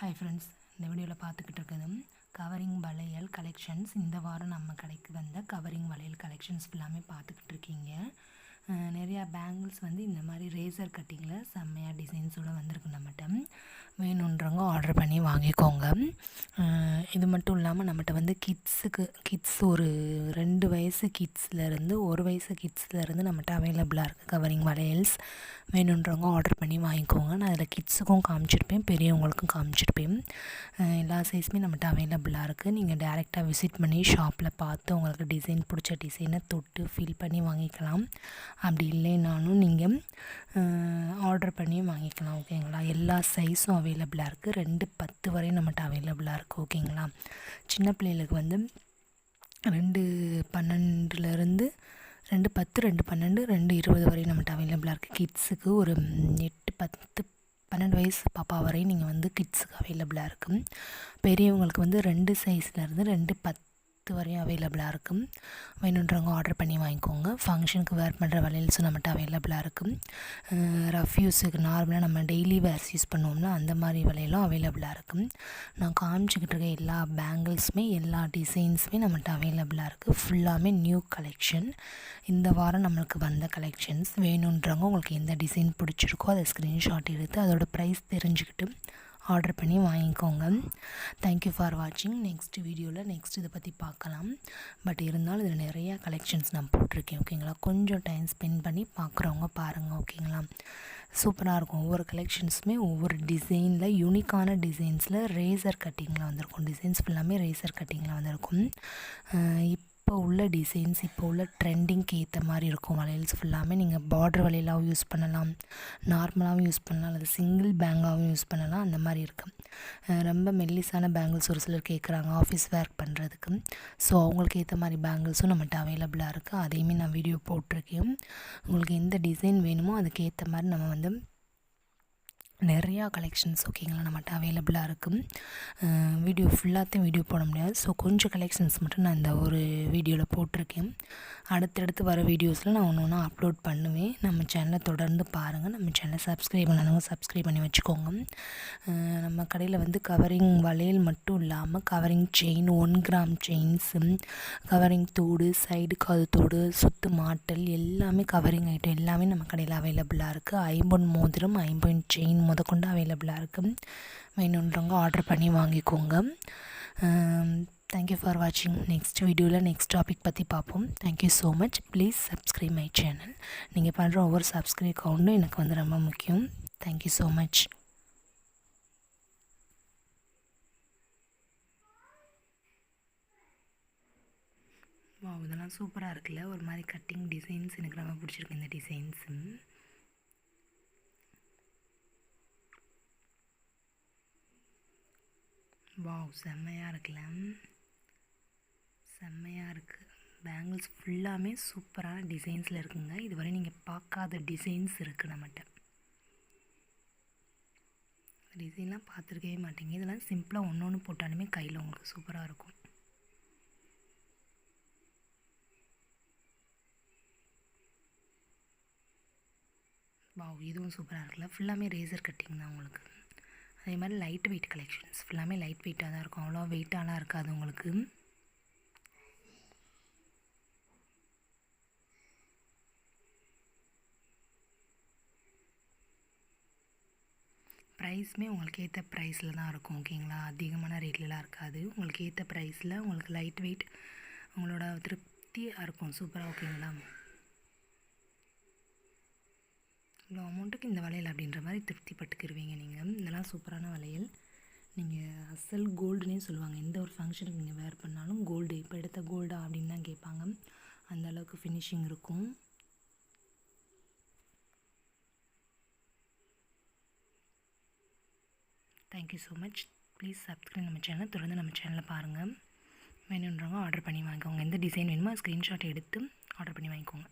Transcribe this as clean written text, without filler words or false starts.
Hi friends, இந்த வீடியோவில் பார்த்துக்கிட்டு இருக்குது கவரிங் வளையல் கலெக்ஷன்ஸ். இந்த வாரம் நம்ம கடைக்கு வந்த கவரிங் வளையல் கலெக்ஷன்ஸ் எல்லாமே பார்த்துக்கிட்டு இருக்கீங்க. நிறையா பேங்கிள்ஸ் வந்து இந்த மாதிரி ரேசர் கட்டிங்கில் செம்மையாக டிசைன்ஸோடு வந்திருக்கு. நம்மகிட்ட வேணுன்றவங்க ஆர்டர் பண்ணி வாங்கிக்கோங்க. இது மட்டும் இல்லாமல் நம்மகிட்ட வந்து கிட்ஸ் ஒரு 2 வயசு கிட்ஸ்லேருந்து 1 வயசு கிட்ஸ்லேருந்து நம்மகிட்ட அவைலபிளாக இருக்குது கவரிங் வளையல்ஸ். வேணுன்றவங்க ஆர்டர் பண்ணி வாங்கிக்கோங்க. நான் அதில் கிட்ஸுக்கும் காமிச்சிருப்பேன், பெரியவங்களுக்கும் காமிச்சிருப்பேன். எல்லா சைஸுமே நம்மகிட்ட அவைலபிளாக இருக்குது. நீங்கள் டேரெக்டாக விசிட் பண்ணி ஷாப்பில் பார்த்து உங்களுக்கு டிசைன் பிடிச்ச டிசைனை தொட்டு ஃபீல் பண்ணி வாங்கிக்கலாம். அப்படி இல்லைனாலும் நீங்கள் ஆர்டர் பண்ணி வாங்கிக்கலாம். ஓகேங்களா? எல்லா சைஸும் அவைலபிளாக இருக்குது. 2-10 வரையும் நம்மகிட்ட அவைலபிளாக இருக்குது. ஓகேங்களா? சின்ன பிள்ளைகளுக்கு வந்து 2-12 2-10 2-12 2-20 வரையும் நம்மகிட்ட அவைலபிளாக இருக்குது. கிட்ஸுக்கு ஒரு 8-10-12 வயசு பாப்பா வரையும் நீங்கள் வந்து கிட்ஸுக்கு அவைலபிளாக இருக்குது. பெரியவங்களுக்கு வந்து 2 சைஸ்லேருந்து 2-10 வரையும் அவைலபிளாக இருக்கும். வேணுன்றவங்க ஆர்டர் பண்ணி வாங்கிக்கோங்க. ஃபங்க்ஷனுக்கு வேர் பண்ணுற வளையல்ஸும் நம்மகிட்ட அவைலபிளாக இருக்கும். ரஃப் யூஸுக்கு நார்மலாக நம்ம டெய்லி வேர்ஸ் யூஸ் பண்ணுவோம்னா அந்த மாதிரி வளையலும் அவைலபிளாக இருக்கும். நான் காமிச்சிக்கிட்டு இருக்க எல்லா பேங்கிள்ஸுமே எல்லா டிசைன்ஸுமே நம்மகிட்ட அவைலபிளாக இருக்குது. ஃபுல்லாமே நியூ கலெக்ஷன். இந்த வாரம் நம்மளுக்கு வந்த கலெக்ஷன்ஸ். வேணுன்றவங்க உங்களுக்கு எந்த டிசைன் பிடிச்சிருக்கோ அதை ஸ்க்ரீன்ஷாட் எடுத்து அதோட ப்ரைஸ் தெரிஞ்சுக்கிட்டு ஆர்டர் பண்ணி வாங்கிக்கோங்க. தேங்க்யூ ஃபார் வாட்சிங். நெக்ஸ்ட் வீடியோவில் இதை பற்றி பார்க்கலாம். பட் இருந்தாலும் இதில் நிறையா கலெக்ஷன்ஸ் நான் போட்டிருக்கேன். ஓகேங்களா? கொஞ்சம் டைம் ஸ்பெண்ட் பண்ணி பார்க்குறவங்க பாருங்கள். ஓகேங்களா? சூப்பராக இருக்கும். ஒவ்வொரு கலெக்ஷன்ஸுமே ஒவ்வொரு டிசைனில் யூனிக்கான டிசைன்ஸில் ரேசர் கட்டிங்கில் வந்திருக்கும். டிசைன்ஸ் ஃபுல்லாமே ரேசர் கட்டிங்கில் வந்திருக்கும். இப்போ உள்ள டிசைன்ஸ் இப்போ உள்ள ட்ரெண்டிங்க்கு ஏற்ற மாதிரி இருக்கும். வளையல்ஸ் ஃபுல்லாமே நீங்கள் பார்டர் வளையலாகவும் யூஸ் பண்ணலாம், நார்மலாகவும் யூஸ் பண்ணலாம், அல்லது சிங்கிள் பேங்காகவும் யூஸ் பண்ணலாம். அந்த மாதிரி இருக்குது. ரொம்ப மெல்லிஸான பேங்கிள்ஸ் ஒரு சிலர் கேட்குறாங்க ஆஃபீஸ் வேர் பண்ணுறதுக்கு. ஸோ அவங்களுக்கு ஏற்ற மாதிரி பேங்கிள்ஸும் நம்மகிட்ட அவைலபிளாக இருக்குது. அதையுமே நான் வீடியோ போட்டிருக்கேன். உங்களுக்கு எந்த டிசைன் வேணுமோ அதுக்கு ஏற்ற மாதிரி நம்ம வந்து நிறையா கலெக்ஷன்ஸ் ஓகேங்களா நம்மகிட்ட அவைலபிளாக இருக்கும். ஃபுல்லாத்தையும் வீடியோ போட முடியாது. ஸோ கொஞ்சம் கலெக்ஷன்ஸ் மட்டும் நான் இந்த ஒரு வீடியோவில் போட்டிருக்கேன். அடுத்தடுத்து வர வீடியோஸில் நான் ஒன்று அப்லோட் பண்ணுவேன். நம்ம சேனலை தொடர்ந்து பாருங்கள். நம்ம சேனலை சப்ஸ்கிரைப் பண்ணாதவங்க சப்ஸ்கிரைப் பண்ணி வச்சுக்கோங்க. நம்ம கடையில் வந்து கவரிங் வளையல் மட்டும் இல்லாமல் covering chain, 1 gram chains, covering தோடு, சைடு காது தோடு, சுத்து மாட்டல் எல்லாமே கவரிங் ஐட்டம் எல்லாமே நம்ம கடையில் அவைலபிளாக இருக்குது. ஐம்பொன் மோதிரம், ஐம்பொன் செயின் முதற்கொண்டு அவைலபிளாக இருக்குது. வேணுன்றவங்க ஆர்டர் பண்ணி வாங்கிக்கோங்க. தேங்க்யூ ஃபார் வாட்சிங். நெக்ஸ்ட் வீடியோவில் நெக்ஸ்ட் டாபிக் பற்றி பார்ப்போம். Thank you so much. Please subscribe my channel. நீங்கள் பண்ணுற ஒவ்வொரு சப்ஸ்கிரைப் அக்கௌண்ட்டும் எனக்கு வந்து ரொம்ப முக்கியம். Thank you so much. இதெல்லாம் சூப்பராக இருக்குல்ல? ஒரு மாதிரி கட்டிங் டிசைன்ஸ் எனக்கு ரொம்ப பிடிச்சிருக்கு. இந்த டிசைன்ஸு செம்மையாக இருக்குல்ல? செம்மையாக இருக்குது. பேங்கிள்ஸ் ஃபுல்லாமே சூப்பரான டிசைன்ஸில் இருக்குங்க. இதுவரை நீங்கள் பார்க்காத டிசைன்ஸ் இருக்குது நம்மகிட்ட. டிசைன்லாம் பார்த்துருக்கவே மாட்டீங்க. இதெல்லாம் சிம்பிளாக ஒன்று போட்டாலுமே கையில் உங்களுக்கு சூப்பராக இருக்கும். இதுவும் சூப்பராக இருக்குல்ல? ஃபுல்லாமே ரேசர் கட்டிங் தான் உங்களுக்கு. அதே மாதிரி லைட் வெயிட் கலெக்ஷன்ஸ் ஃபுல்லாமே லைட் வெயிட்டாக தான் இருக்கும். அவ்வளோ வெயிட்டாலாம் இருக்காது உங்களுக்கு. ப்ரைஸுமே உங்களுக்கு ஏற்ற ப்ரைஸில் தான் இருக்கும். ஓகேங்களா? அதிகமான ரேட்லலாம் இருக்காது. உங்களுக்கு ஏற்ற ப்ரைஸில் உங்களுக்கு லைட் வெயிட் உங்களோட திருப்தியாக இருக்கும். சூப்பராக. ஓகேங்களா? இவ்வளோ அமௌண்ட்டுக்கு இந்த வளையல் அப்படின்ற மாதிரி திருப்திப்பட்டுக்கிருவீங்க நீங்கள். இதெல்லாம் சூப்பரான வளையல். நீங்கள் அசல் கோல்டுனே சொல்லுவாங்க. எந்த ஒரு ஃபங்க்ஷனுக்கு நீங்கள் வேர் பண்ணாலும் கோல்டு, இப்போ எடுத்த கோல்டா அப்படின்னு தான் கேட்பாங்க. அந்த அளவுக்கு ஃபினிஷிங் இருக்கும். Thank you so much. Please subscribe நம்ம சேனலை தொடர்ந்து நம்ம சேனலை பாருங்கள். வேணுன்றவங்க ஆர்டர் பண்ணி வாங்கிக்கோங்க. எந்த டிசைன் வேணுமோ ஸ்க்ரீன்ஷாட் எடுத்து ஆர்டர் பண்ணி வாங்கிக்கோங்க.